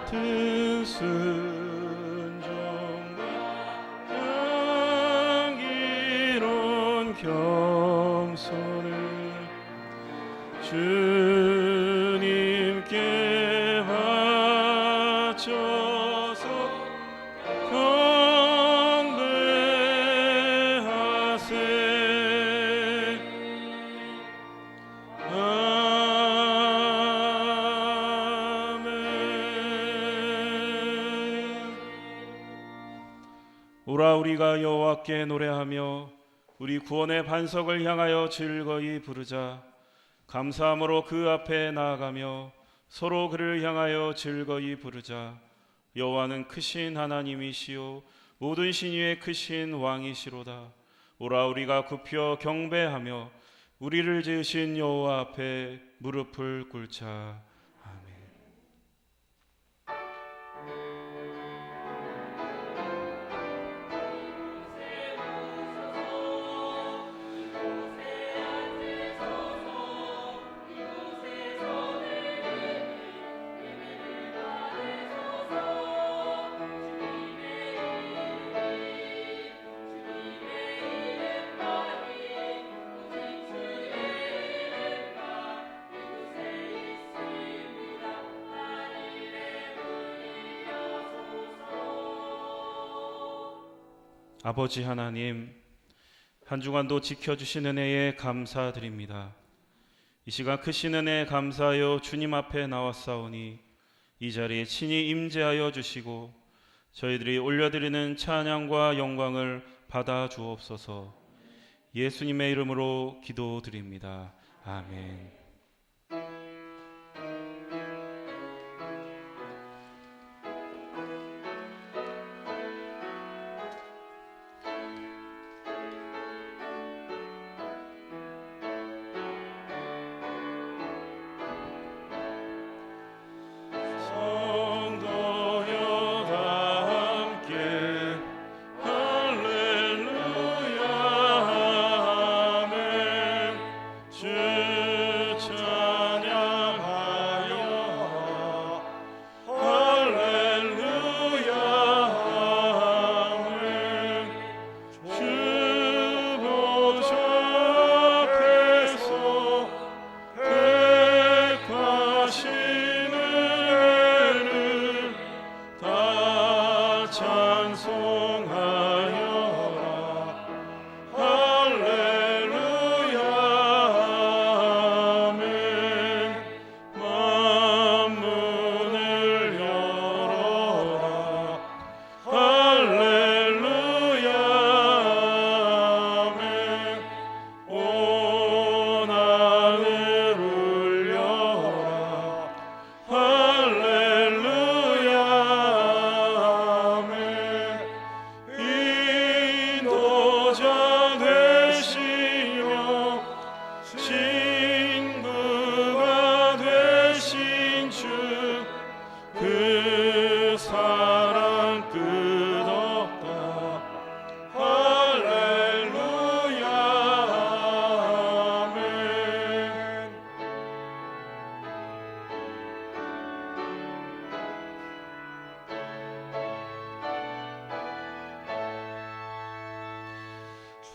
같은 순종과 향기로운 겸손을 주님께 바쳐서 경배하세. 오라 우리가 여호와께 노래하며 우리 구원의 반석을 향하여 즐거이 부르자. 감사함으로 그 앞에 나아가며 서로 그를 향하여 즐거이 부르자. 여호와는 크신 하나님이시요 모든 신 위에 크신 왕이시로다. 오라 우리가 굽혀 경배하며 우리를 지으신 여호와 앞에 무릎을 꿇자. 아버지 하나님, 한 주간도 지켜주신 은혜에 감사드립니다. 이 시간 크신 은혜에 감사하여 주님 앞에 나왔사오니 이 자리에 친히 임재하여 주시고 저희들이 올려드리는 찬양과 영광을 받아 주옵소서. 예수님의 이름으로 기도드립니다. 아멘.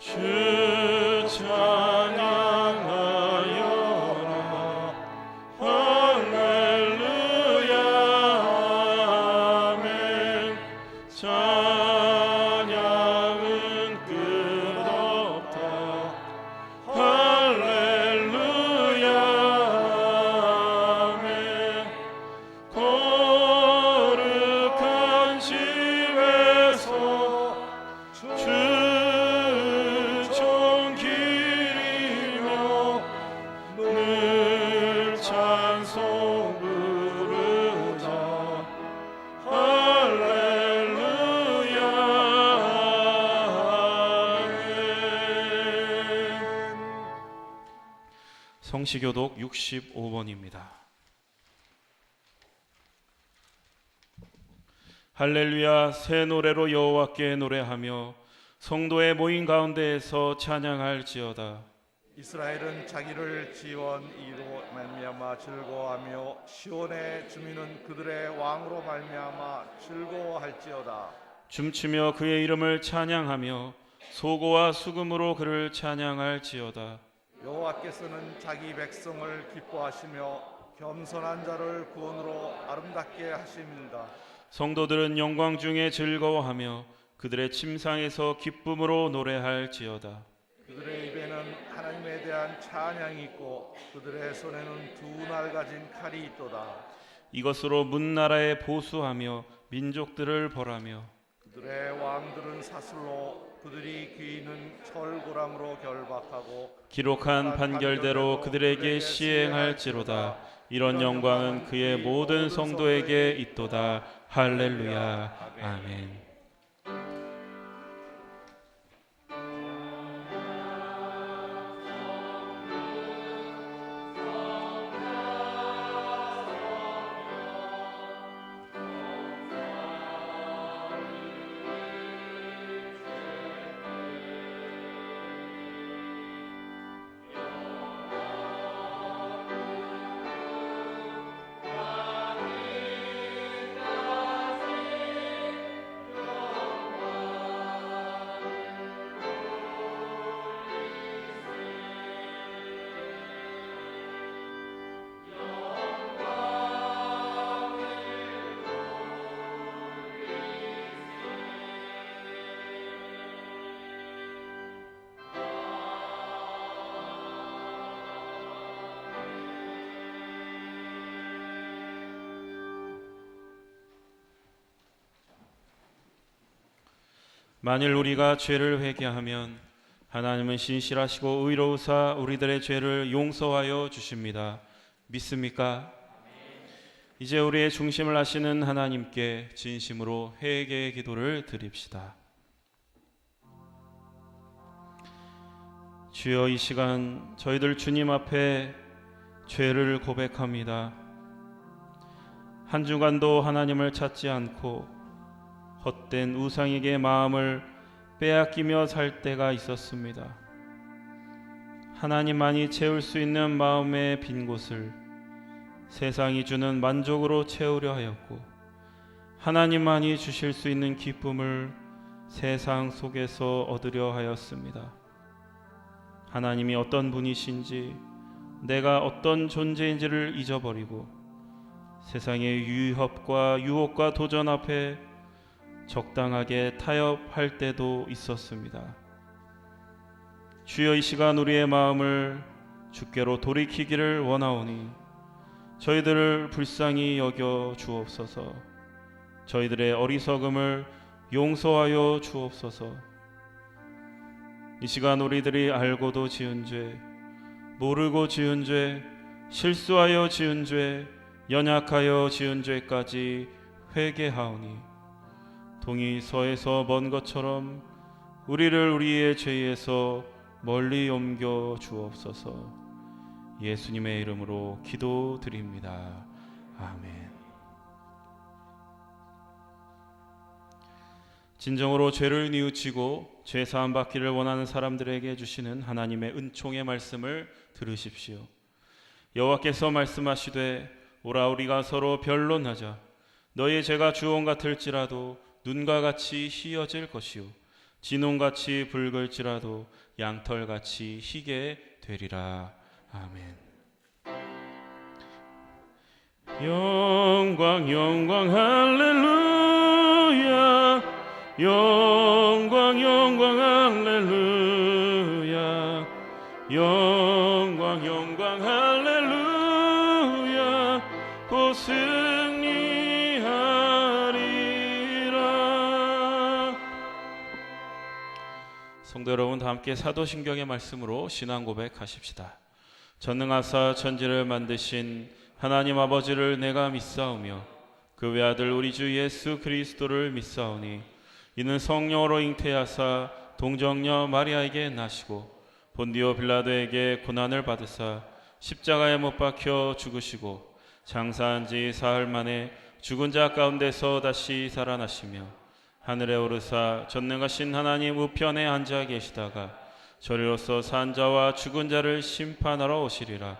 주 찬양하여라. 할렐루야 아멘. 찬양은 끝없다. 할렐루야 아멘. 거룩한 집에서 주 찬송 부르자. 할렐루야 아멘. 성시교독 65번입니다. 할렐루야 새 노래로 여호와께 노래하며 성도의 모임 가운데에서 찬양할지어다. 이스라엘은 자기를 지원 이루었나이다. 말미암아 즐거워하며 시온의 주민은 그들의 왕으로 말미암아 즐거워할지어다. 춤추며 그의 이름을 찬양하며 소고와 수금으로 그를 찬양할지어다. 여호와께서는 자기 백성을 기뻐하시며 겸손한 자를 구원으로 아름답게 하십니다. 성도들은 영광 중에 즐거워하며 그들의 침상에서 기쁨으로 노래할지어다. 그들의 입에는 하나님에 대한 찬양이 있고 그들의 손에는 두 날 가진 칼이 있도다. 이것으로 문나라에 보수하며 민족들을 벌하며 그들의 왕들은 사슬로 그들이 귀인은 철고랑으로 결박하고 기록한 판결대로 그들에게 시행할지로다. 이런 영광은 그의 모든 성도에게 있도다. 할렐루야. 아멘. 만일 우리가 죄를 회개하면 하나님은 신실하시고 의로우사 우리들의 죄를 용서하여 주십니다. 믿습니까? 이제 우리의 중심을 아시는 하나님께 진심으로 회개의 기도를 드립시다. 주여, 이 시간 저희들 주님 앞에 죄를 고백합니다. 한 주간도 하나님을 찾지 않고 헛된 우상에게 마음을 빼앗기며 살 때가 있었습니다. 하나님만이 채울 수 있는 마음의 빈 곳을 세상이 주는 만족으로 채우려 하였고, 하나님만이 주실 수 있는 기쁨을 세상 속에서 얻으려 하였습니다. 하나님이 어떤 분이신지, 내가 어떤 존재인지를 잊어버리고 세상의 위협과 유혹과 도전 앞에 적당하게 타협할 때도 있었습니다. 주여, 이 시간 우리의 마음을 주께로 돌이키기를 원하오니 저희들을 불쌍히 여겨 주옵소서. 저희들의 어리석음을 용서하여 주옵소서. 이 시간 우리들이 알고도 지은 죄, 모르고 지은 죄, 실수하여 지은 죄, 연약하여 지은 죄까지 회개하오니 동이 서에서 먼 것처럼 우리를 우리의 죄에서 멀리 옮겨 주옵소서. 예수님의 이름으로 기도드립니다. 아멘. 진정으로 죄를 뉘우치고 죄 사함 받기를 원하는 사람들에게 주시는 하나님의 은총의 말씀을 들으십시오. 여호와께서 말씀하시되, 오라 우리가 서로 변론하자. 너희 죄가 주홍 같을지라도 눈과 같이 희어질 것이요 진홍같이 붉을지라도 양털같이 희게 되리라. 아멘. 영광 영광 할렐루야. 영광 영광 할렐루야. 영광 영광 할렐루야. 곧 성도 여러분, 다 함께 사도신경의 말씀으로 신앙 고백하십시다. 전능하사 천지를 만드신 하나님 아버지를 내가 믿사오며 그 외아들 우리 주 예수 그리스도를 믿사오니 이는 성령으로 잉태하사 동정녀 마리아에게 나시고 본디오 빌라도에게 고난을 받으사 십자가에 못 박혀 죽으시고 장사한 지 사흘 만에 죽은 자 가운데서 다시 살아나시며 하늘에 오르사 전능하신 하나님 우편에 앉아 계시다가 저리로서 산 자와 죽은 자를 심판하러 오시리라.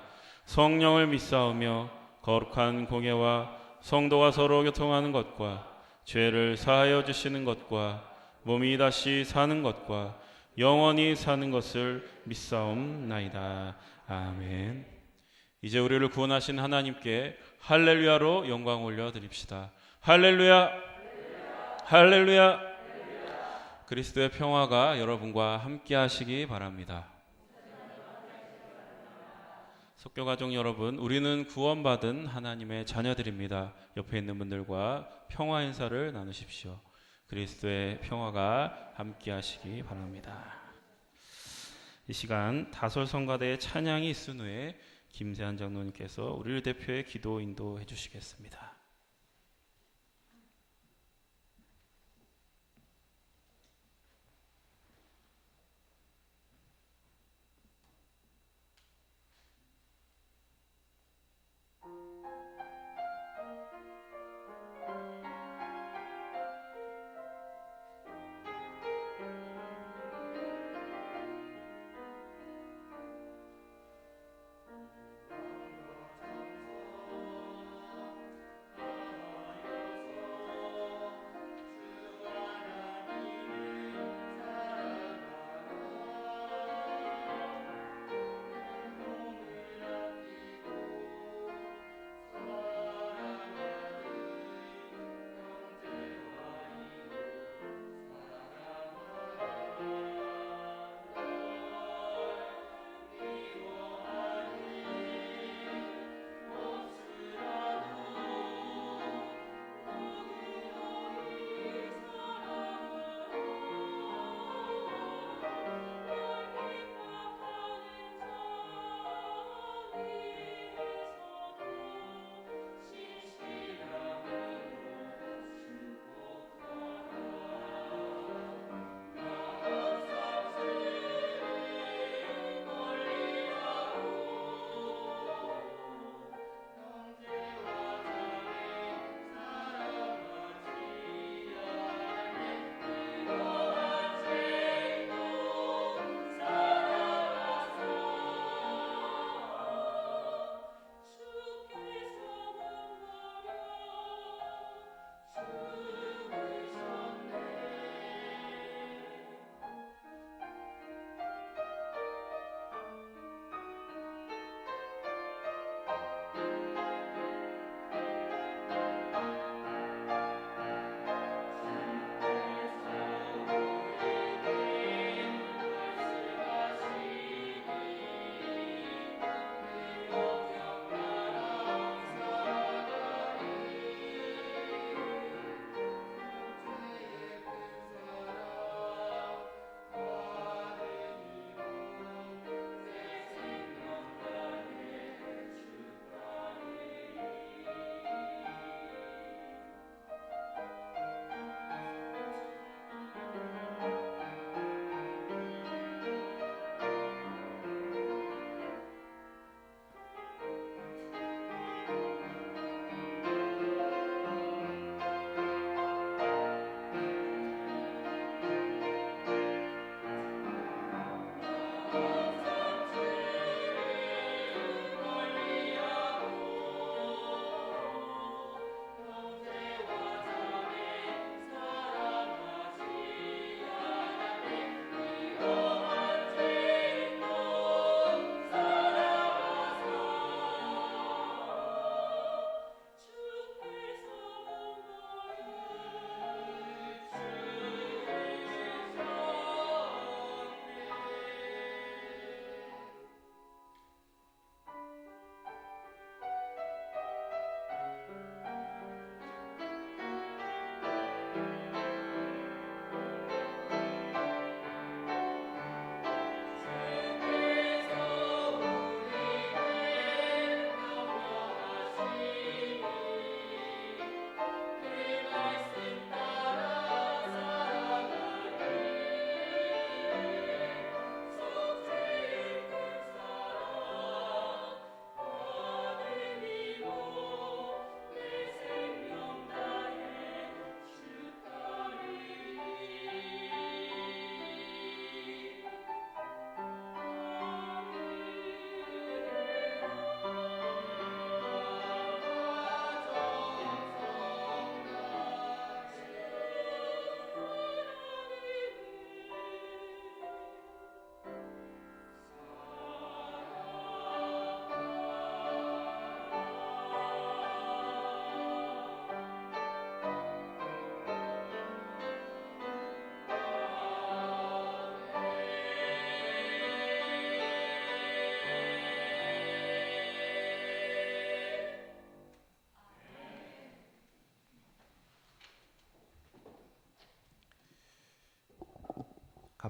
성령을 믿사오며 거룩한 공예와 성도가 서로 교통하는 것과 죄를 사하여 주시는 것과 몸이 다시 사는 것과 영원히 사는 것을 믿사옵나이다. 아멘. 이제 우리를 구원하신 하나님께 할렐루야로 영광 올려드립시다. 할렐루야, 할렐루야. 그리스도의 평화가 여러분과 함께 하시기 바랍니다. 속교가족 여러분, 우리는 구원받은 하나님의 자녀들입니다. 옆에 있는 분들과 평화 인사를 나누십시오. 그리스도의 평화가 함께 하시기 바랍니다. 이 시간 다솔성가대의 찬양이 있은 후에 김세한 장로님께서 우리를 대표해 기도 인도해 주시겠습니다.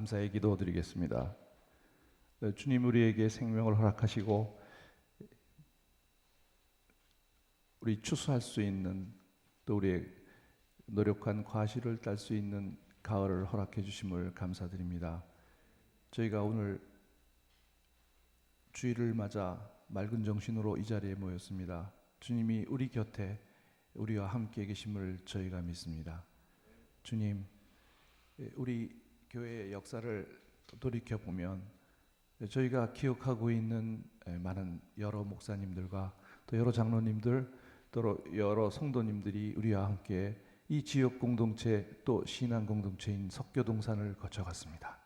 감사의 기도 드리겠습니다. 주님, 우리에게 생명을 허락하시고 우리 추수할 수 있는, 또 우리의 노력한 과실을 딸 수 있는 가을을 허락해 주심을 감사드립니다. 저희가 오늘 주일을 맞아 맑은 정신으로 이 자리에 모였습니다. 주님이 우리 곁에 우리와 함께 계심을 저희가 믿습니다. 주님, 우리 교회의 역사를 돌이켜보면 저희가 기억하고 있는 많은 여러 목사님들과 또 여러 장로님들, 또 여러 성도님들이 우리와 함께 이 지역 공동체, 또 신앙 공동체인 석교동산을 거쳐갔습니다.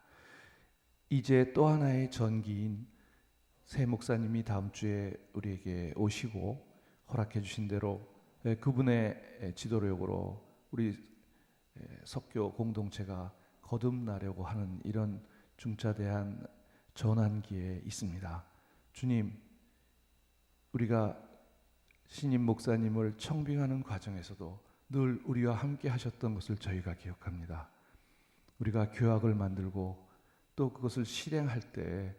이제 또 하나의 전기인 새 목사님이 다음 주에 우리에게 오시고 허락해 주신 대로 그분의 지도력으로 우리 석교 공동체가 거듭나려고 하는 이런 중차대한 전환기에 있습니다. 주님, 우리가 신임 목사님을 청빙하는 과정에서도 늘 우리와 함께 하셨던 것을 저희가 기억합니다. 우리가 교학을 만들고 또 그것을 실행할 때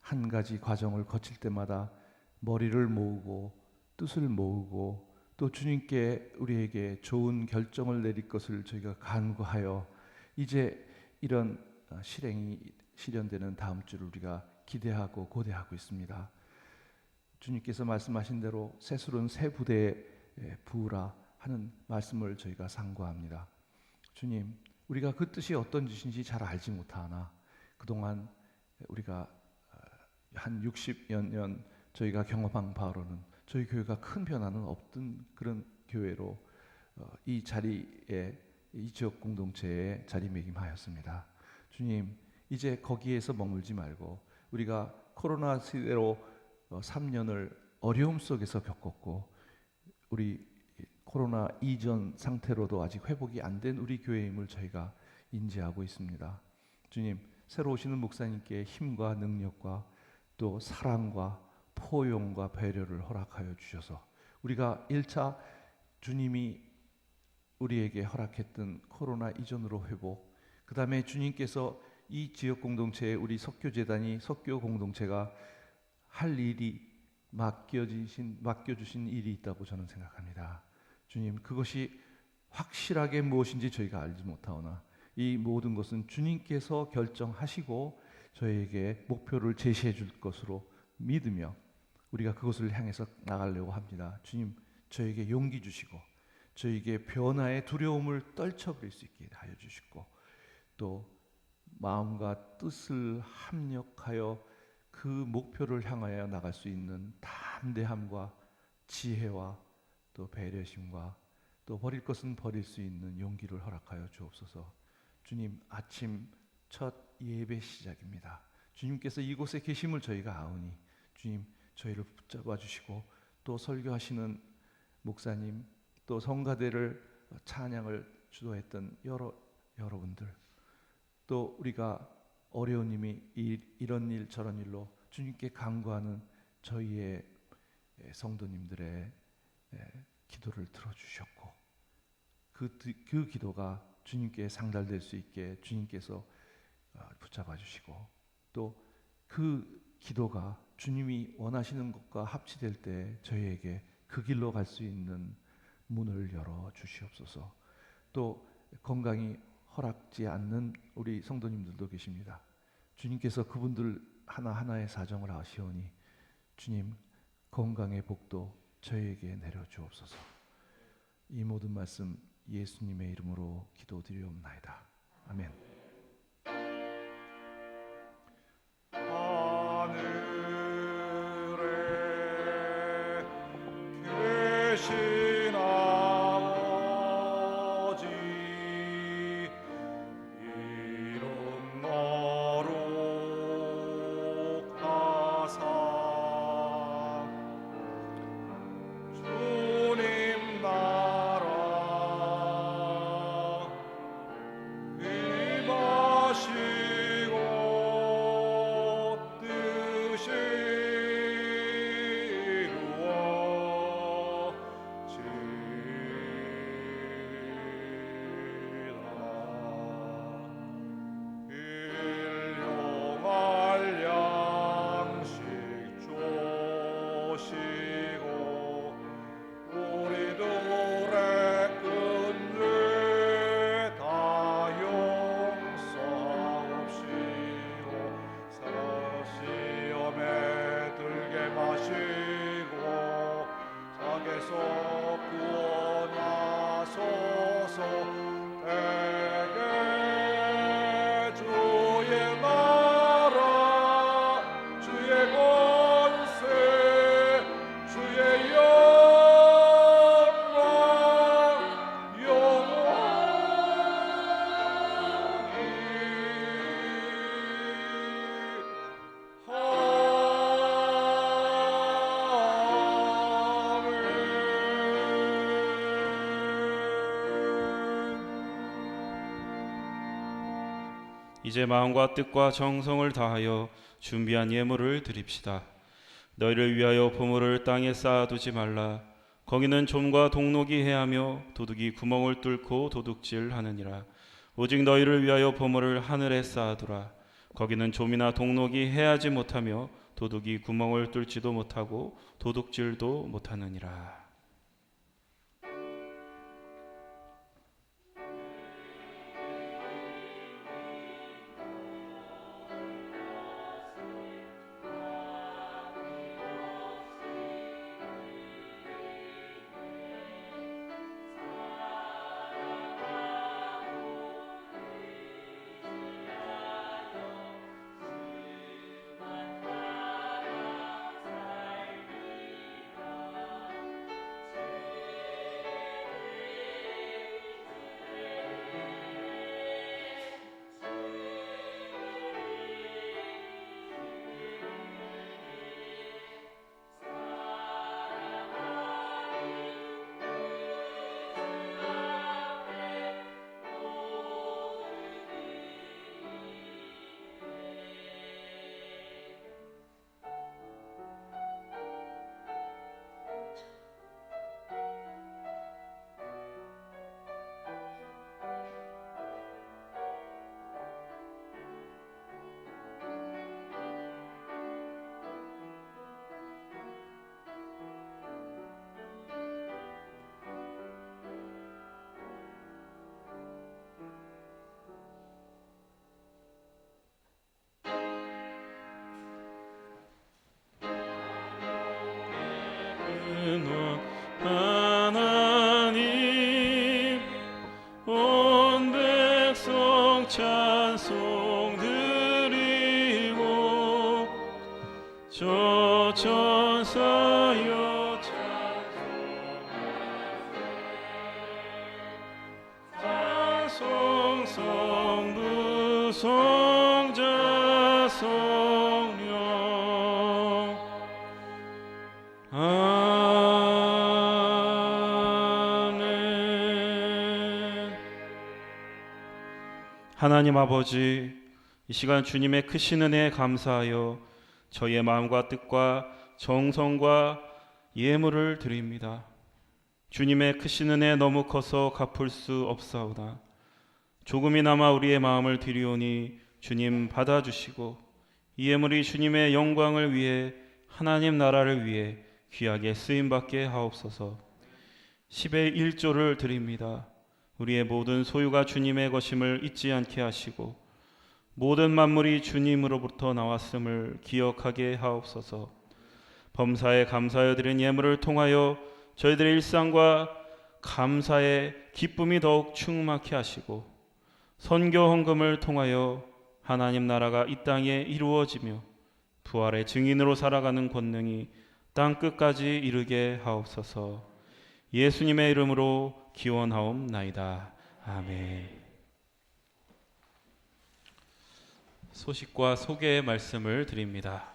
한 가지 과정을 거칠 때마다 머리를 모으고 뜻을 모으고 또 주님께 우리에게 좋은 결정을 내릴 것을 저희가 간구하여 이제 이런 실행이 실현되는 다음 주를 우리가 기대하고 고대하고 있습니다. 주님께서 말씀하신 대로 새술은 새 부대에 부으라 하는 말씀을 저희가 상고합니다. 주님, 우리가 그 뜻이 어떤 뜻인지 잘 알지 못하나 그동안 우리가 한 60여 년 저희가 경험한 바로는 저희 교회가 큰 변화는 없던 그런 교회로 이 자리에, 이 지역 공동체에 자리매김하였습니다. 주님, 이제 거기에서 머물지 말고 우리가 코로나 시대로 3년을 어려움 속에서 겪었고 우리 코로나 이전 상태로도 아직 회복이 안 된 우리 교회임을 저희가 인지하고 있습니다. 주님, 새로 오시는 목사님께 힘과 능력과 또 사랑과 포용과 배려를 허락하여 주셔서 우리가 1차 주님이 우리에게 허락했던 코로나 이전으로 회복, 그 다음에 주님께서 이 지역 공동체에 우리 석교재단이 석교 공동체가 할 일이 맡겨주신 일이 있다고 저는 생각합니다. 주님, 그것이 확실하게 무엇인지 저희가 알지 못하오나 이 모든 것은 주님께서 결정하시고 저희에게 목표를 제시해 줄 것으로 믿으며 우리가 그것을 향해서 나가려고 합니다. 주님, 저에게 용기 주시고 저에게 변화의 두려움을 떨쳐버릴 수 있게 하여 주시고 또 마음과 뜻을 합력하여 그 목표를 향하여 나갈 수 있는 담대함과 지혜와 또 배려심과 또 버릴 것은 버릴 수 있는 용기를 허락하여 주옵소서. 주님, 아침 첫 예배 시작입니다. 주님께서 이곳에 계심을 저희가 아오니 주님, 저희를 붙잡아 주시고 또 설교하시는 목사님 또 성가대를 찬양을 주도했던 여러분들 또 우리가 어려운 님이 이런 일 저런 일로 주님께 간구하는 저희의 성도님들의 기도를 들어주셨고 그 기도가 주님께 상달될 수 있게 주님께서 붙잡아 주시고 또 그 기도가 주님이 원하시는 것과 합치될 때 저희에게 그 길로 갈 수 있는 문을 열어 주시옵소서. 또 건강이 허락지 않는 우리 성도님들도 계십니다. 주님께서 그분들 하나하나의 사정을 아시오니 주님, 건강의 복도 저희에게 내려주옵소서. 이 모든 말씀 예수님의 이름으로 기도드리옵나이다. 아멘. 하늘에 계신 아버지 이름 거룩하사 주님 나라 임하옵소서. 대개 주의 나라 주의 권세 주의 영광 이제 마음과 뜻과 정성을 다하여 준비한 예물을 드립시다. 너희를 위하여 보물을 땅에 쌓아두지 말라. 거기는 좀과 동록이 해하며 도둑이 구멍을 뚫고 도둑질하느니라. 오직 너희를 위하여 보물을 하늘에 쌓아두라. 거기는 좀이나 동록이 해하지 못하며 도둑이 구멍을 뚫지도 못하고 도둑질도 못하느니라. 하나님 온 백성 찬송 드리고 저 천사여 찬송 성부 성자 성령 아멘. 하나님 아버지, 이 시간 주님의 크신 은혜에 감사하여 저희의 마음과 뜻과 정성과 예물을 드립니다. 주님의 크신 은혜 너무 커서 갚을 수 없사오나 조금이나마 우리의 마음을 드리오니 주님 받아주시고 이 예물이 주님의 영광을 위해 하나님 나라를 위해 귀하게 쓰임받게 하옵소서. 10의 1조를 드립니다. 우리의 모든 소유가 주님의 것임을 잊지 않게 하시고 모든 만물이 주님으로부터 나왔음을 기억하게 하옵소서. 범사에 감사하여 드린 예물을 통하여 저희들의 일상과 감사의 기쁨이 더욱 충만케 하시고 선교 헌금을 통하여 하나님 나라가 이 땅에 이루어지며 부활의 증인으로 살아가는 권능이 땅 끝까지 이르게 하옵소서. 예수님의 이름으로 기원하옵나이다. 아멘. 소식과 소개의 말씀을 드립니다.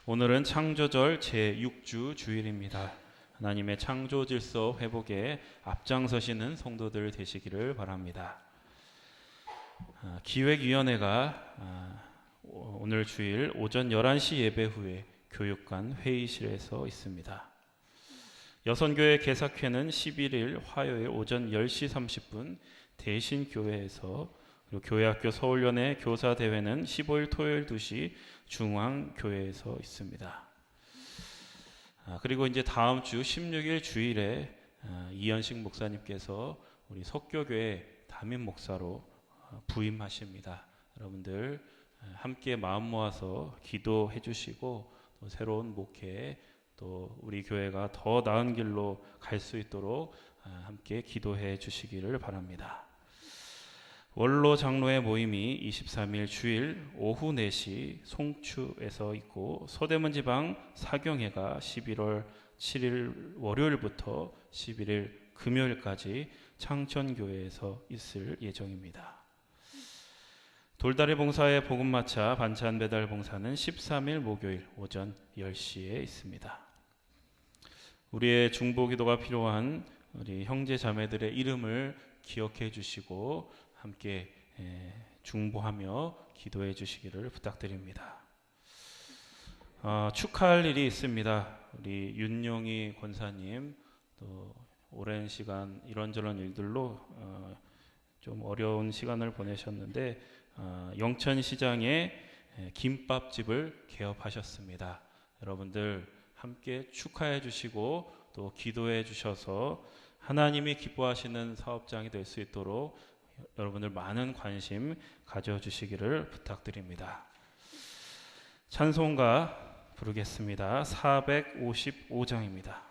오늘은 창조절 제6주 주일입니다. 하나님의 창조 질서 회복에 앞장서시는 성도들 되시기를 바랍니다. 기획위원회가 오늘 주일 오전 11시 예배 후에 교육관 회의실에서 있습니다. 여선교회 개사회는 11일 화요일 오전 10시 30분 대신교회에서, 그리고 교회학교 서울연회 교사대회는 15일 토요일 2시 중앙교회에서 있습니다. 그리고 이제 다음 주 16일 주일에 이현식 목사님께서 우리 석교교회 담임 목사로 부임하십니다. 여러분들 함께 마음 모아서 기도해 주시고 또 새로운 목회에 또 우리 교회가 더 나은 길로 갈 수 있도록 함께 기도해 주시기를 바랍니다. 원로 장로의 모임이 23일 주일 오후 4시 송추에서 있고, 서대문 지방 사경회가 11월 7일 월요일부터 11일 금요일까지 창천교회에서 있을 예정입니다. 돌다리 봉사의 복음마차 반찬 배달 봉사는 13일 목요일 오전 10시에 있습니다. 우리의 중보기도가 필요한 우리 형제 자매들의 이름을 기억해 주시고 함께 중보하며 기도해 주시기를 부탁드립니다. 축하할 일이 있습니다. 우리 윤용희 권사님 또 오랜 시간 이런저런 일들로 좀 어려운 시간을 보내셨는데 영천시장에 김밥집을 개업하셨습니다. 여러분들 함께 축하해 주시고 또 기도해 주셔서 하나님이 기뻐하시는 사업장이 될 수 있도록 여러분들 많은 관심 가져주시기를 부탁드립니다. 찬송가 부르겠습니다. 455장입니다.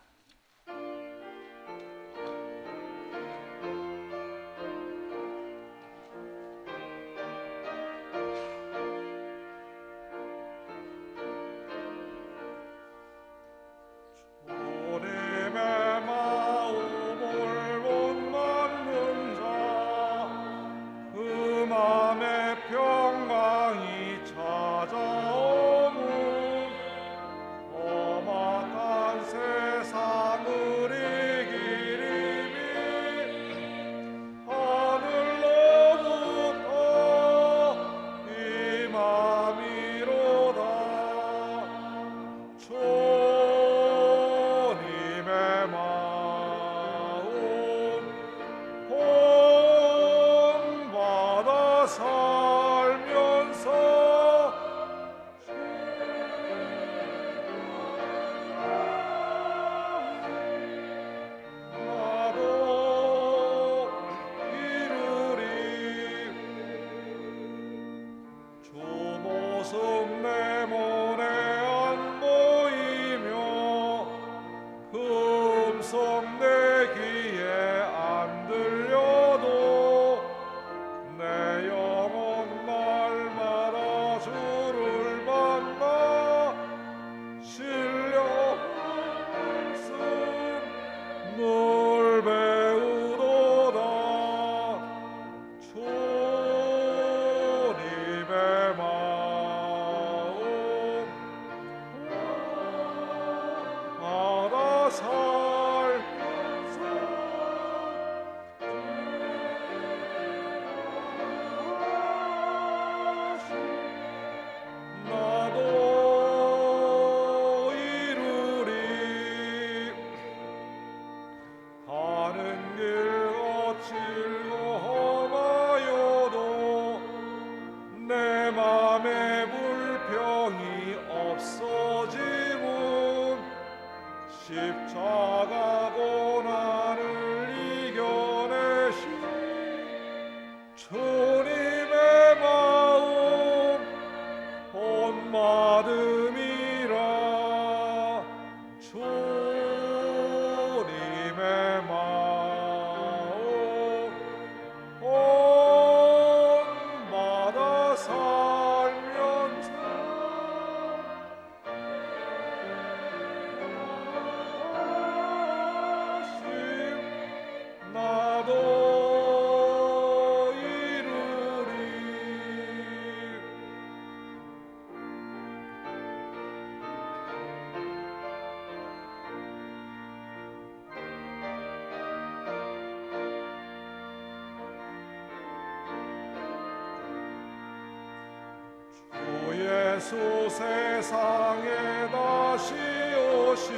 예수 세상에 다시 오실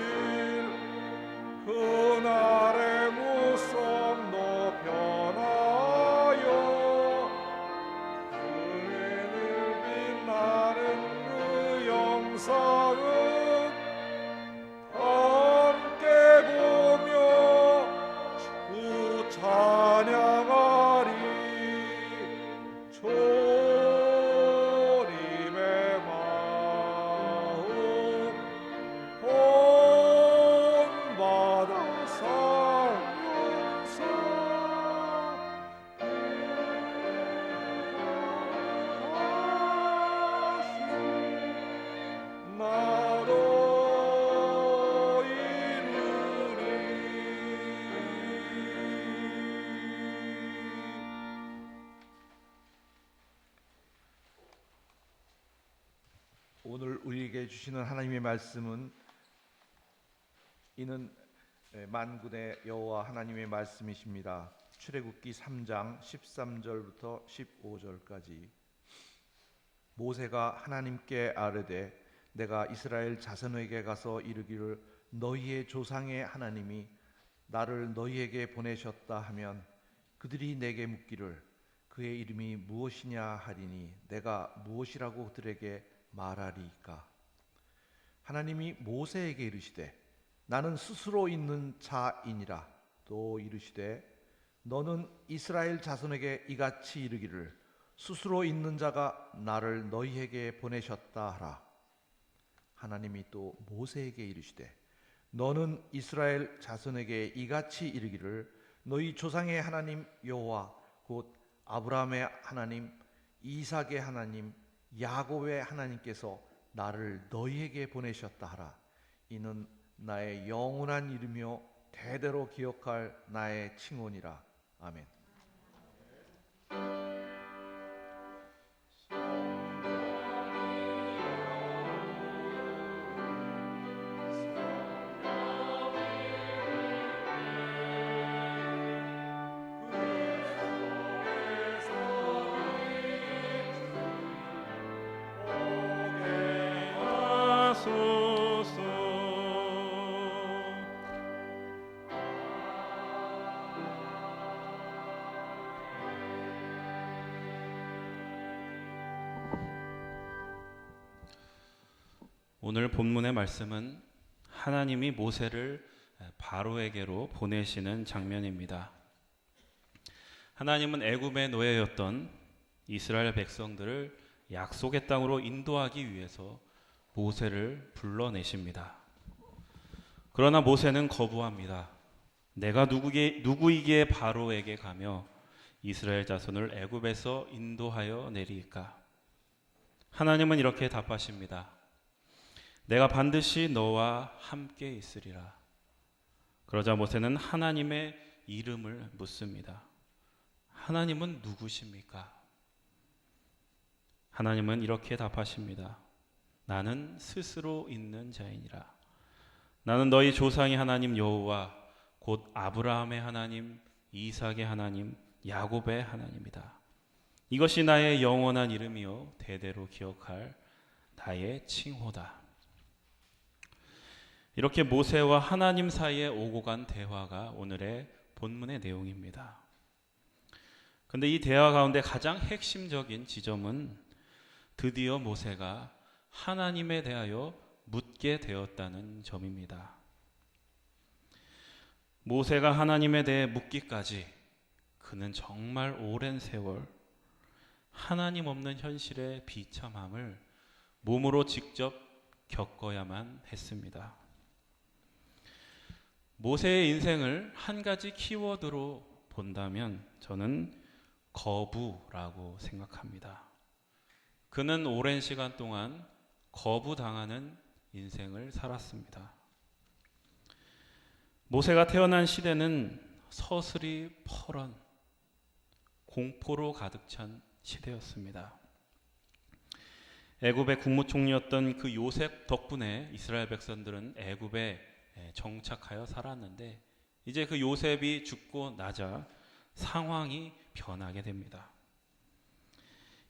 그날의 무성도 변하여 그를 빛나는 그 영상을 함께 보며 주 찬양하리. 주님의 마음 오늘 우리에게 주시는 하나님의 말씀은 이는 만군의 여호와 하나님의 말씀이십니다. 출애굽기 3장 13절부터 15절까지. 모세가 하나님께 아뢰되 내가 이스라엘 자손에게 가서 이르기를 너희의 조상의 하나님이 나를 너희에게 보내셨다 하면 그들이 내게 묻기를 그의 이름이 무엇이냐 하리니 내가 무엇이라고 그들에게 말하리이까. 하나님이 모세에게 이르시되 나는 스스로 있는 자이니라. 또 이르시되 너는 이스라엘 자손에게 이같이 이르기를 스스로 있는 자가 나를 너희에게 보내셨다 하라. 하나님이 또 모세에게 이르시되 너는 이스라엘 자손에게 이같이 이르기를 너희 조상의 하나님 여호와 곧 아브라함의 하나님, 이삭의 하나님, 야곱의 하나님께서 나를 너희에게 보내셨다 하라. 이는 나의 영원한 이름이요 대대로 기억할 나의 칭혼이라. 아멘. 오늘 본문의 말씀은 하나님이 모세를 바로에게로 보내시는 장면입니다. 하나님은 애굽의 노예였던 이스라엘 백성들을 약속의 땅으로 인도하기 위해서 모세를 불러내십니다. 그러나 모세는 거부합니다. 내가 누구이기에 바로에게 가며 이스라엘 자손을 애굽에서 인도하여 내리까? 하나님은 이렇게 답하십니다. 내가 반드시 너와 함께 있으리라. 그러자 모세는 하나님의 이름을 묻습니다. 하나님은 누구십니까? 하나님은 이렇게 답하십니다. 나는 스스로 있는 자이니라. 나는 너희 조상의 하나님 여호와 곧 아브라함의 하나님, 이삭의 하나님, 야곱의 하나님이다. 이것이 나의 영원한 이름이요 대대로 기억할 나의 칭호다. 이렇게 모세와 하나님 사이에 오고 간 대화가 오늘의 본문의 내용입니다. 그런데 이 대화 가운데 가장 핵심적인 지점은 드디어 모세가 하나님에 대하여 묻게 되었다는 점입니다. 모세가 하나님에 대해 묻기까지 그는 정말 오랜 세월 하나님 없는 현실의 비참함을 몸으로 직접 겪어야만 했습니다. 모세의 인생을 한 가지 키워드로 본다면 저는 거부라고 생각합니다. 그는 오랜 시간 동안 거부당하는 인생을 살았습니다. 모세가 태어난 시대는 서슬이 펄한 공포로 가득 찬 시대였습니다. 애굽의 국무총리였던 그 요셉 덕분에 이스라엘 백성들은 애굽에 정착하여 살았는데 이제 그 요셉이 죽고 나자 상황이 변하게 됩니다.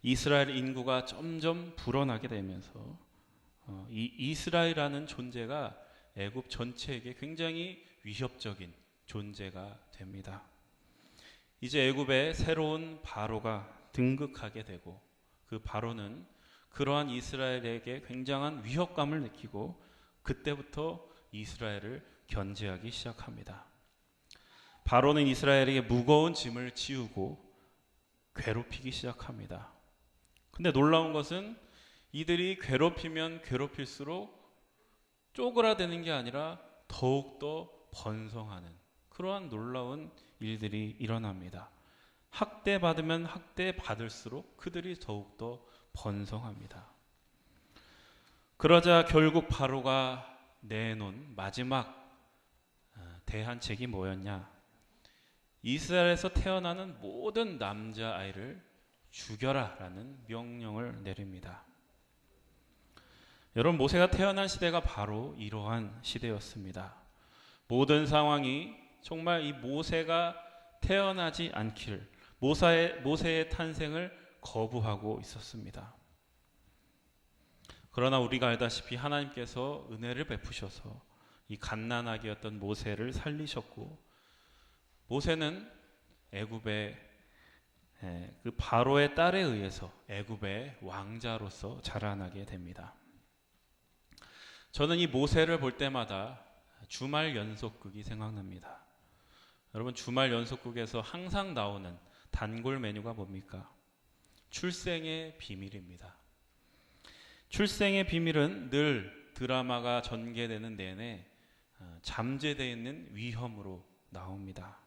이스라엘 인구가 점점 불어나게 되면서 이 이스라엘이라는 존재가 애굽 전체에게 굉장히 위협적인 존재가 됩니다. 이제 애굽에 새로운 바로가 등극하게 되고 그 바로는 그러한 이스라엘에게 굉장한 위협감을 느끼고 그때부터 이스라엘을 견제하기 시작합니다. 바로는 이스라엘에게 무거운 짐을 지우고 괴롭히기 시작합니다. 근데 놀라운 것은 이들이 괴롭히면 괴롭힐수록 쪼그라드는 게 아니라 더욱더 번성하는 그러한 놀라운 일들이 일어납니다. 학대받으면 학대받을수록 그들이 더욱더 번성합니다. 그러자 결국 바로가 내놓은 마지막 대한책이 뭐였냐? 이스라엘에서 태어나는 모든 남자아이를 죽여라 라는 명령을 내립니다. 여러분, 모세가 태어난 시대가 바로 이러한 시대였습니다. 모든 상황이 정말 이 모세가 태어나지 않기를, 모세의 탄생을 거부하고 있었습니다. 그러나 우리가 알다시피 하나님께서 은혜를 베푸셔서 이 갓난아기였던 모세를 살리셨고, 모세는 애굽의 그 바로의 딸에 의해서 애굽의 왕자로서 자라나게 됩니다. 저는 이 모세를 볼 때마다 주말 연속극이 생각납니다. 여러분, 주말 연속극에서 항상 나오는 단골 메뉴가 뭡니까? 출생의 비밀입니다. 출생의 비밀은 늘 드라마가 전개되는 내내 잠재되어 있는 위험으로 나옵니다.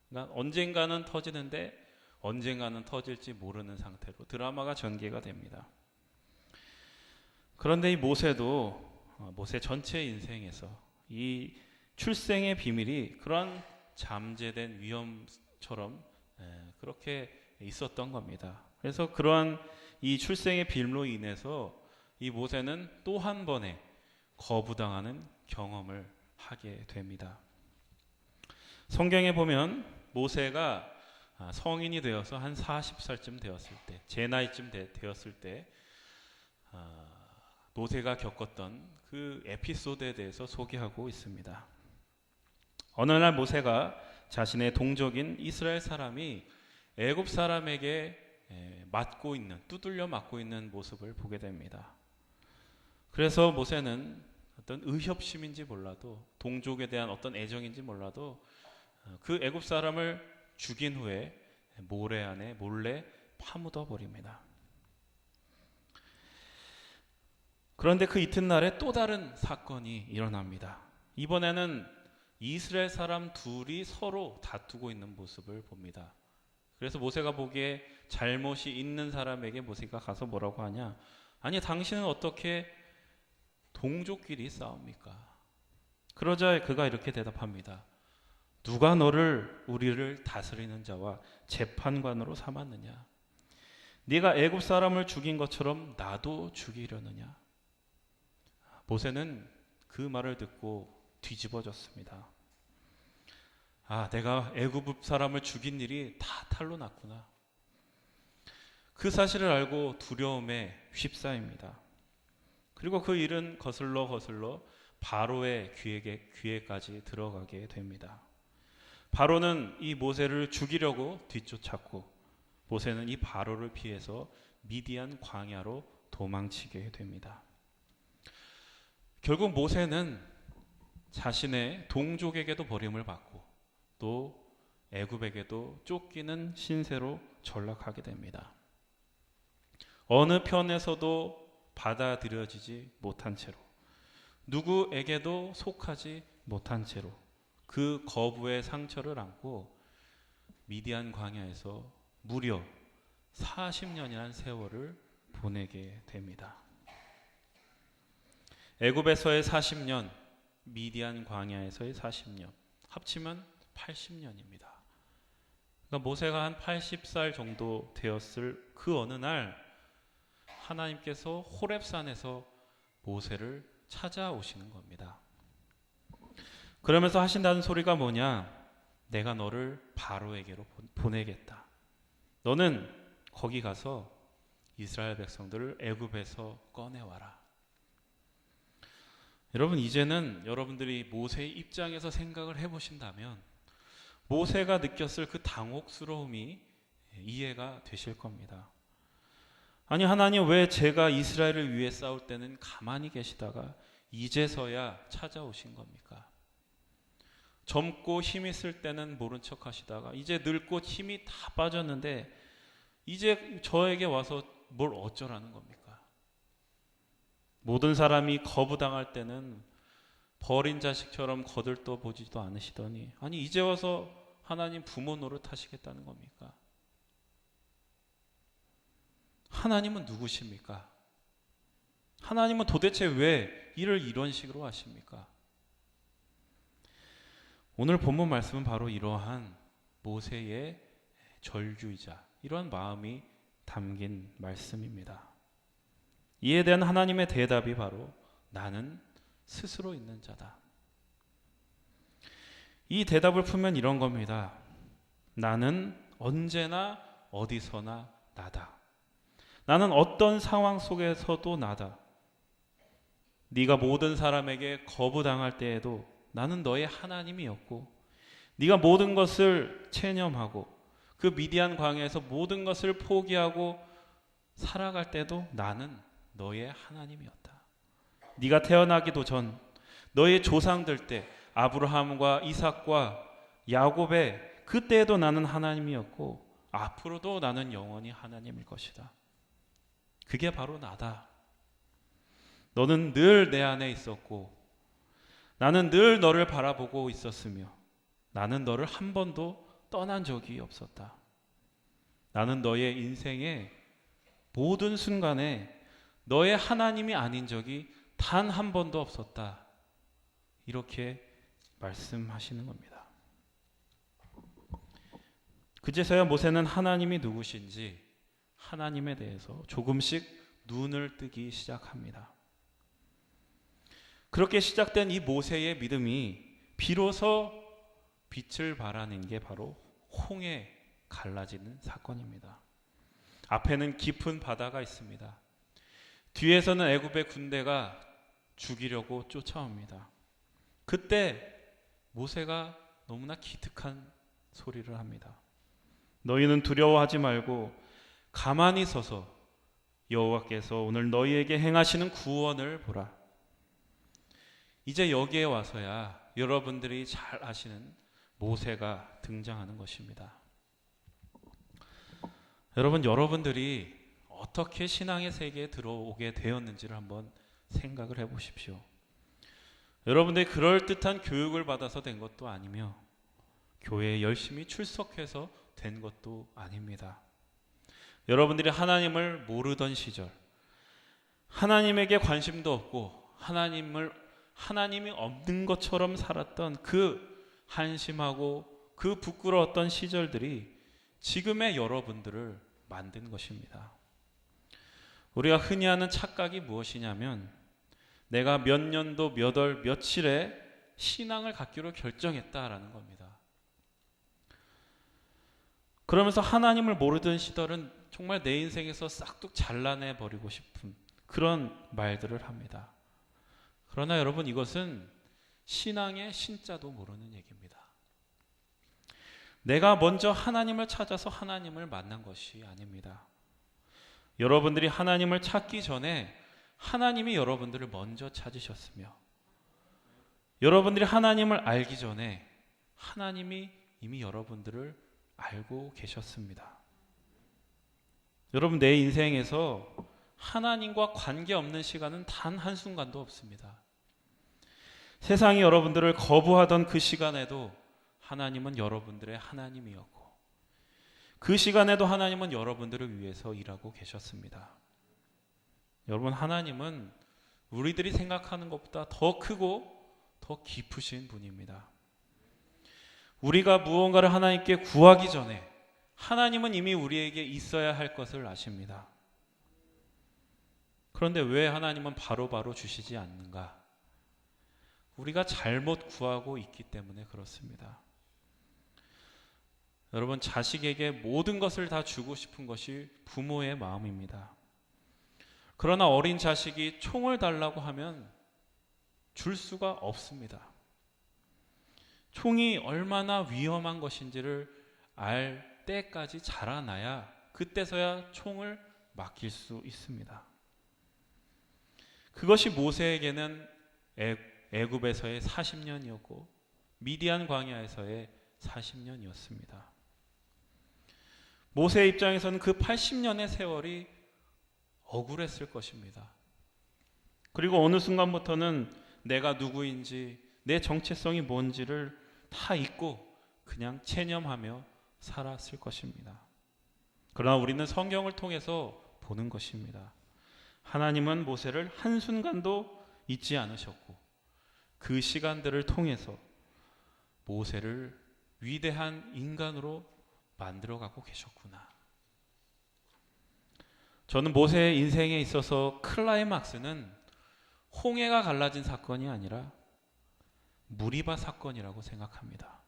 그러니까 언젠가는 터지는데 언젠가는 터질지 모르는 상태로 드라마가 전개가 됩니다. 그런데 이 모세도 모세 전체 인생에서 이 출생의 비밀이 그런 잠재된 위험처럼 그렇게 있었던 겁니다. 그래서 그러한 이 출생의 비밀로 인해서 이 모세는 또 한 번의 거부당하는 경험을 하게 됩니다. 성경에 보면 모세가 성인이 되어서 한 40살쯤 되었을 때, 제 나이쯤 되었을 때 모세가 겪었던 그 에피소드에 대해서 소개하고 있습니다. 어느 날 모세가 자신의 동족인 이스라엘 사람이 애굽 사람에게 두들려 맞고 있는 모습을 보게 됩니다. 그래서 모세는 어떤 의협심인지 몰라도, 동족에 대한 어떤 애정인지 몰라도 그 애굽 사람을 죽인 후에 모래 안에 몰래 파묻어 버립니다. 그런데 그 이튿날에 또 다른 사건이 일어납니다. 이번에는 이스라엘 사람 둘이 서로 다투고 있는 모습을 봅니다. 그래서 모세가 보기에 잘못이 있는 사람에게 모세가 가서 뭐라고 하냐? 아니, 당신은 어떻게 동족끼리 싸웁니까? 그러자 그가 이렇게 대답합니다. 누가 너를, 우리를 다스리는 자와 재판관으로 삼았느냐? 네가 애굽 사람을 죽인 것처럼 나도 죽이려느냐? 모세는 그 말을 듣고 뒤집어졌습니다. 아, 내가 애굽 사람을 죽인 일이 다 탈로 났구나. 그 사실을 알고 두려움에 휩싸입니다. 그리고 그 일은 거슬러 바로의 귀에까지 들어가게 됩니다. 바로는 이 모세를 죽이려고 뒤쫓았고, 모세는 이 바로를 피해서 미디안 광야로 도망치게 됩니다. 결국 모세는 자신의 동족에게도 버림을 받고 또 애굽에게도 쫓기는 신세로 전락하게 됩니다. 어느 편에서도 받아들여지지 못한 채로, 누구에게도 속하지 못한 채로 그 거부의 상처를 안고 미디안 광야에서 무려 40년이라는 세월을 보내게 됩니다. 애굽에서의 40년, 미디안 광야에서의 40년, 합치면 80년입니다. 그러니까 모세가 한 80살 정도 되었을 그 어느 날 하나님께서 호렙산에서 모세를 찾아오시는 겁니다. 그러면서 하신다는 소리가 뭐냐? 내가 너를 바로에게로 보내겠다. 너는 거기 가서 이스라엘 백성들을 애굽에서 꺼내와라. 여러분, 이제는 여러분들이 모세의 입장에서 생각을 해보신다면 모세가 느꼈을 그 당혹스러움이 이해가 되실 겁니다. 아니, 하나님, 왜 제가 이스라엘을 위해 싸울 때는 가만히 계시다가 이제서야 찾아오신 겁니까? 젊고 힘 있을 때는 모른 척 하시다가 이제 늙고 힘이 다 빠졌는데 이제 저에게 와서 뭘 어쩌라는 겁니까? 모든 사람이 거부당할 때는 버린 자식처럼 거들떠 보지도 않으시더니, 아니, 이제 와서 하나님 부모 노릇 하시겠다는 겁니까? 하나님은 누구십니까? 하나님은 도대체 왜 일을 이런 식으로 하십니까? 오늘 본문 말씀은 바로 이러한 모세의 절규이자 이러한 마음이 담긴 말씀입니다. 이에 대한 하나님의 대답이 바로 나는 스스로 있는 자다. 이 대답을 풀면 이런 겁니다. 나는 언제나 어디서나 나다. 나는 어떤 상황 속에서도 나다. 네가 모든 사람에게 거부당할 때에도 나는 너의 하나님이었고, 네가 모든 것을 체념하고 그 미디안 광야에서 모든 것을 포기하고 살아갈 때도 나는 너의 하나님이었다. 네가 태어나기도 전 너의 조상들 때 아브라함과 이삭과 야곱의 그때에도 나는 하나님이었고 앞으로도 나는 영원히 하나님일 것이다. 그게 바로 나다. 너는 늘 내 안에 있었고 나는 늘 너를 바라보고 있었으며 나는 너를 한 번도 떠난 적이 없었다. 나는 너의 인생의 모든 순간에 너의 하나님이 아닌 적이 단 한 번도 없었다. 이렇게 말씀하시는 겁니다. 그제서야 모세는 하나님이 누구신지 하나님에 대해서 조금씩 눈을 뜨기 시작합니다. 그렇게 시작된 이 모세의 믿음이 비로소 빛을 발하는 게 바로 홍해 갈라지는 사건입니다. 앞에는 깊은 바다가 있습니다. 뒤에서는 애굽의 군대가 죽이려고 쫓아옵니다. 그때 모세가 너무나 기특한 소리를 합니다. 너희는 두려워하지 말고 가만히 서서 여호와께서 오늘 너희에게 행하시는 구원을 보라. 이제 여기에 와서야 여러분들이 잘 아시는 모세가 등장하는 것입니다. 여러분들이 어떻게 신앙의 세계에 들어오게 되었는지를 한번 생각을 해보십시오. 여러분들이 그럴듯한 교육을 받아서 된 것도 아니며 교회에 열심히 출석해서 된 것도 아닙니다. 여러분들이 하나님을 모르던 시절, 하나님에게 관심도 없고 하나님이 없는 것처럼 살았던 그 한심하고 그 부끄러웠던 시절들이 지금의 여러분들을 만든 것입니다. 우리가 흔히 하는 착각이 무엇이냐면 내가 몇 년도 몇 월 며칠에 신앙을 갖기로 결정했다라는 겁니다. 그러면서 하나님을 모르던 시절은 정말 내 인생에서 싹둑 잘라내버리고 싶은 그런 말들을 합니다. 그러나 여러분, 이것은 신앙의 신자도 모르는 얘기입니다. 내가 먼저 하나님을 찾아서 하나님을 만난 것이 아닙니다. 여러분들이 하나님을 찾기 전에 하나님이 여러분들을 먼저 찾으셨으며 여러분들이 하나님을 알기 전에 하나님이 이미 여러분들을 알고 계셨습니다. 여러분, 내 인생에서 하나님과 관계없는 시간은 단 한순간도 없습니다. 세상이 여러분들을 거부하던 그 시간에도 하나님은 여러분들의 하나님이었고 그 시간에도 하나님은 여러분들을 위해서 일하고 계셨습니다. 여러분, 하나님은 우리들이 생각하는 것보다 더 크고 더 깊으신 분입니다. 우리가 무언가를 하나님께 구하기 전에 하나님은 이미 우리에게 있어야 할 것을 아십니다. 그런데 왜 하나님은 바로바로 주시지 않는가? 우리가 잘못 구하고 있기 때문에 그렇습니다. 여러분, 자식에게 모든 것을 다 주고 싶은 것이 부모의 마음입니다. 그러나 어린 자식이 총을 달라고 하면 줄 수가 없습니다. 총이 얼마나 위험한 것인지를 알 때까지 자라나야 그때서야 총을 맡길 수 있습니다. 그것이 모세에게는 애굽에서의 40년이었고 미디안 광야에서의 40년이었습니다. 모세의 입장에서는 그 80년의 세월이 억울했을 것입니다. 그리고 어느 순간부터는 내가 누구인지 내 정체성이 뭔지를 다 잊고 그냥 체념하며 살았을 것입니다. 그러나 우리는 성경을 통해서 보는 것입니다. 하나님은 모세를 한순간도 잊지 않으셨고 그 시간들을 통해서 모세를 위대한 인간으로 만들어가고 계셨구나. 저는 모세의 인생에 있어서 클라이막스는 홍해가 갈라진 사건이 아니라 무리바 사건이라고 생각합니다.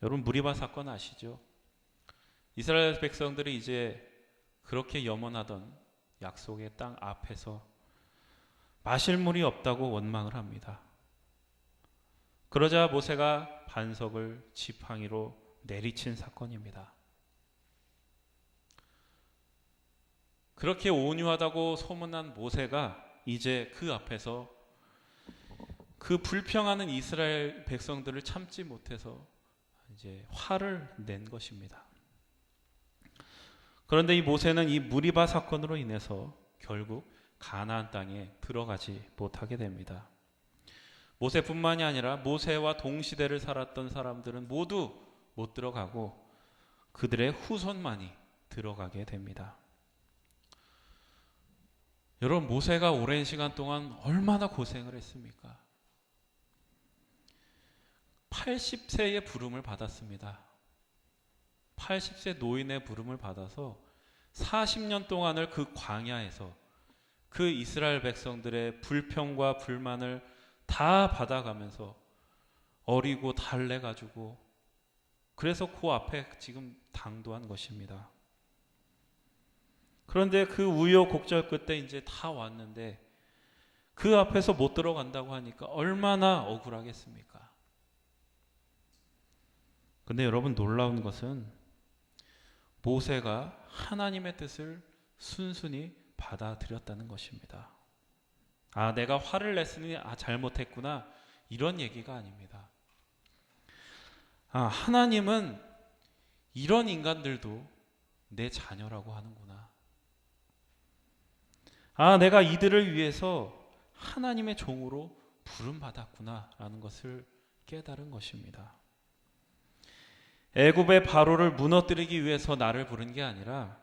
여러분, 무리바 사건 아시죠? 이스라엘 백성들이 이제 그렇게 염원하던 약속의 땅 앞에서 마실 물이 없다고 원망을 합니다. 그러자 모세가 반석을 지팡이로 내리친 사건입니다. 그렇게 온유하다고 소문난 모세가 이제 그 앞에서 그 불평하는 이스라엘 백성들을 참지 못해서 이제 화를 낸 것입니다. 그런데 이 모세는 이 무리바 사건으로 인해서 결국 가나안 땅에 들어가지 못하게 됩니다. 모세뿐만이 아니라 모세와 동시대를 살았던 사람들은 모두 못 들어가고 그들의 후손만이 들어가게 됩니다. 여러분, 모세가 오랜 시간 동안 얼마나 고생을 했습니까? 80세의 부름을 받았습니다. 80세 노인의 부름을 받아서 40년 동안을 그 광야에서 그 이스라엘 백성들의 불평과 불만을 다 받아가면서 어리고 달래가지고 그래서 그 앞에 지금 당도한 것입니다. 그런데 그 우여곡절 끝에 이제 다 왔는데 그 앞에서 못 들어간다고 하니까 얼마나 억울하겠습니까? 근데 여러분, 놀라운 것은 모세가 하나님의 뜻을 순순히 받아들였다는 것입니다. 아, 내가 화를 냈으니 잘못했구나, 이런 얘기가 아닙니다. 아, 하나님은 이런 인간들도 내 자녀라고 하는구나. 아, 내가 이들을 위해서 하나님의 종으로 부름받았구나 라는 것을 깨달은 것입니다. 애굽의 바로를 무너뜨리기 위해서 나를 부른 게 아니라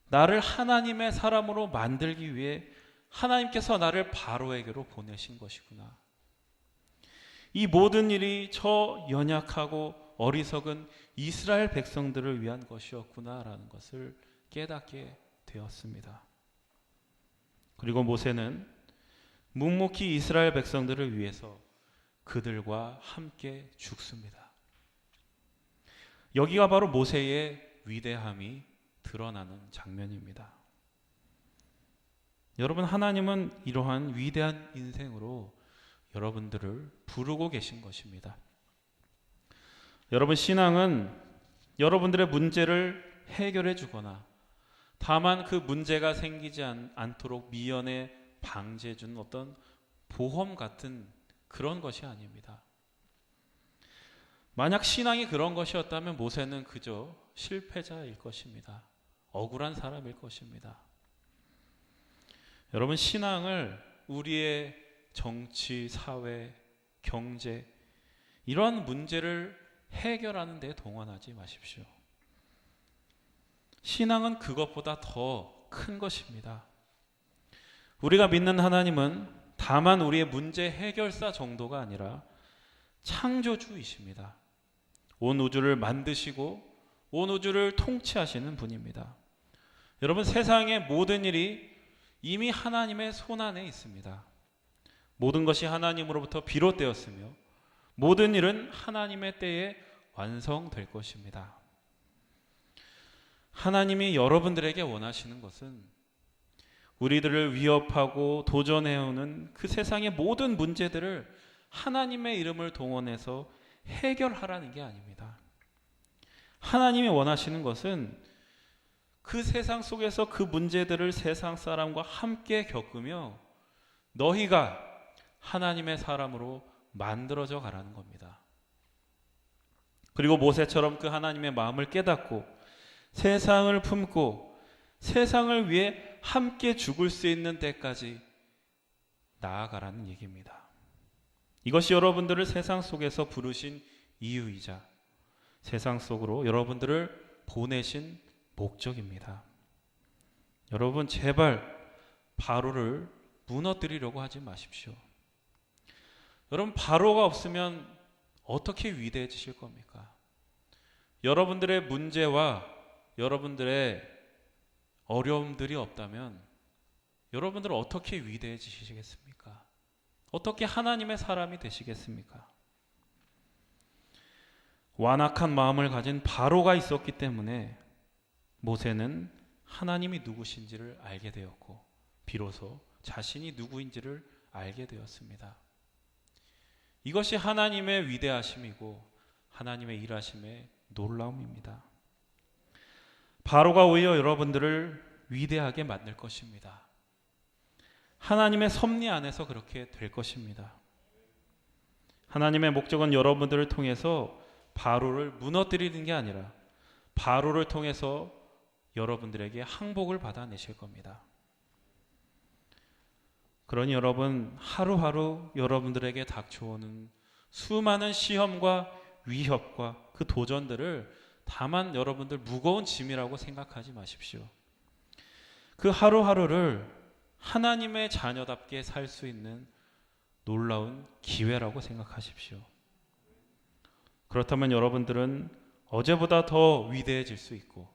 나를 하나님의 사람으로 만들기 위해 하나님께서 나를 바로에게로 보내신 것이구나. 이 모든 일이 저 연약하고 어리석은 이스라엘 백성들을 위한 것이었구나라는 것을 깨닫게 되었습니다. 그리고 모세는 묵묵히 이스라엘 백성들을 위해서 그들과 함께 죽습니다. 여기가 바로 모세의 위대함이 드러나는 장면입니다. 여러분, 하나님은 이러한 위대한 인생으로 여러분들을 부르고 계신 것입니다. 여러분, 신앙은 여러분들의 문제를 해결해 주거나 다만 그 문제가 생기지 않도록 미연에 방지해 주는 어떤 보험 같은 그런 것이 아닙니다. 만약 신앙이 그런 것이었다면 모세는 그저 실패자일 것입니다. 억울한 사람일 것입니다. 여러분, 신앙을 우리의 정치, 사회, 경제 이런 문제를 해결하는 데 동원하지 마십시오. 신앙은 그것보다 더 큰 것입니다. 우리가 믿는 하나님은 다만 우리의 문제 해결사 정도가 아니라 창조주이십니다. 온 우주를 만드시고 온 우주를 통치하시는 분입니다. 여러분, 세상의 모든 일이 이미 하나님의 손안에 있습니다. 모든 것이 하나님으로부터 비롯되었으며 모든 일은 하나님의 때에 완성될 것입니다. 하나님이 여러분들에게 원하시는 것은 우리들을 위협하고 도전해오는 그 세상의 모든 문제들을 하나님의 이름을 동원해서 해결하라는 게 아닙니다. 하나님이 원하시는 것은 그 세상 속에서 그 문제들을 세상 사람과 함께 겪으며 너희가 하나님의 사람으로 만들어져 가라는 겁니다. 그리고 모세처럼 그 하나님의 마음을 깨닫고 세상을 품고 세상을 위해 함께 죽을 수 있는 때까지 나아가라는 얘기입니다. 이것이 여러분들을 세상 속에서 부르신 이유이자 세상 속으로 여러분들을 보내신 목적입니다. 여러분, 제발 바로를 무너뜨리려고 하지 마십시오. 여러분, 바로가 없으면 어떻게 위대해지실 겁니까? 여러분들의 문제와 여러분들의 어려움들이 없다면 여러분들은 어떻게 위대해지시겠습니까? 어떻게 하나님의 사람이 되시겠습니까? 완악한 마음을 가진 바로가 있었기 때문에 모세는 하나님이 누구신지를 알게 되었고 비로소 자신이 누구인지를 알게 되었습니다. 이것이 하나님의 위대하심이고 하나님의 일하심의 놀라움입니다. 바로가 오히려 여러분들을 위대하게 만들 것입니다. 하나님의 섭리 안에서 그렇게 될 것입니다. 하나님의 목적은 여러분들을 통해서 바로를 무너뜨리는 게 아니라 바로를 통해서 여러분들에게 항복을 받아내실 겁니다. 그러니 여러분, 하루하루 여러분들에게 닥쳐오는 수많은 시험과 위협과 그 도전들을 다만 여러분들 무거운 짐이라고 생각하지 마십시오. 그 하루하루를 하나님의 자녀답게 살 수 있는 놀라운 기회라고 생각하십시오. 그렇다면 여러분들은 어제보다 더 위대해질 수 있고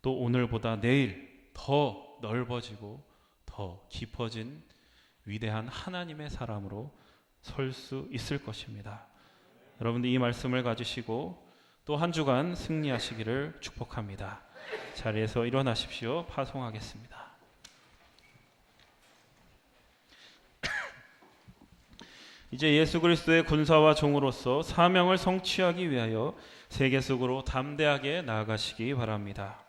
또 오늘보다 내일 더 넓어지고 더 깊어진 위대한 하나님의 사람으로 설 수 있을 것입니다. 여러분들 이 말씀을 가지시고 또 한 주간 승리하시기를 축복합니다. 자리에서 일어나십시오. 파송하겠습니다. 이제 예수 그리스도의 군사와 종으로서 사명을 성취하기 위하여 세계 속으로 담대하게 나아가시기 바랍니다.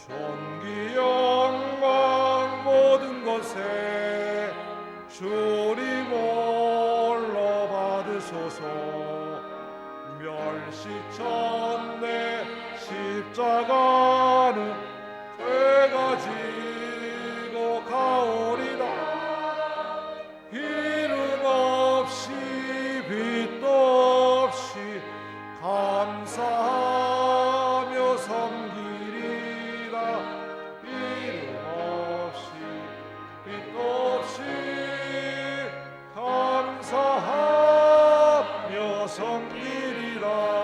존귀 영광 모든 것에 주님 홀로 받으소서. 멸시천대 십자가는 죄가 지고 가오리다. 이름 없이 빛도 없이 감사하며 섬기리라. 이름 없이 빛도 없이 감사하며 섬기리라.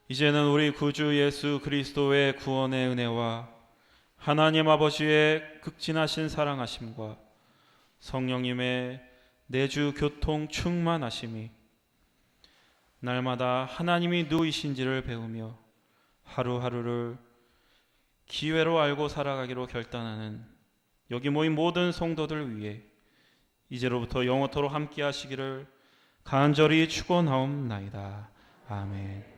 이제는 우리 구주 예수 그리스도의 구원의 은혜와 하나님 아버지의 극진하신 사랑하심과 성령님의 내주 교통 충만하심이 날마다 하나님이 누구이신지를 배우며 하루하루를 기회로 알고 살아가기로 결단하는 여기 모인 모든 성도들 위해 이제로부터 영원토록 함께 하시기를 간절히 축원하옵나이다. 아멘.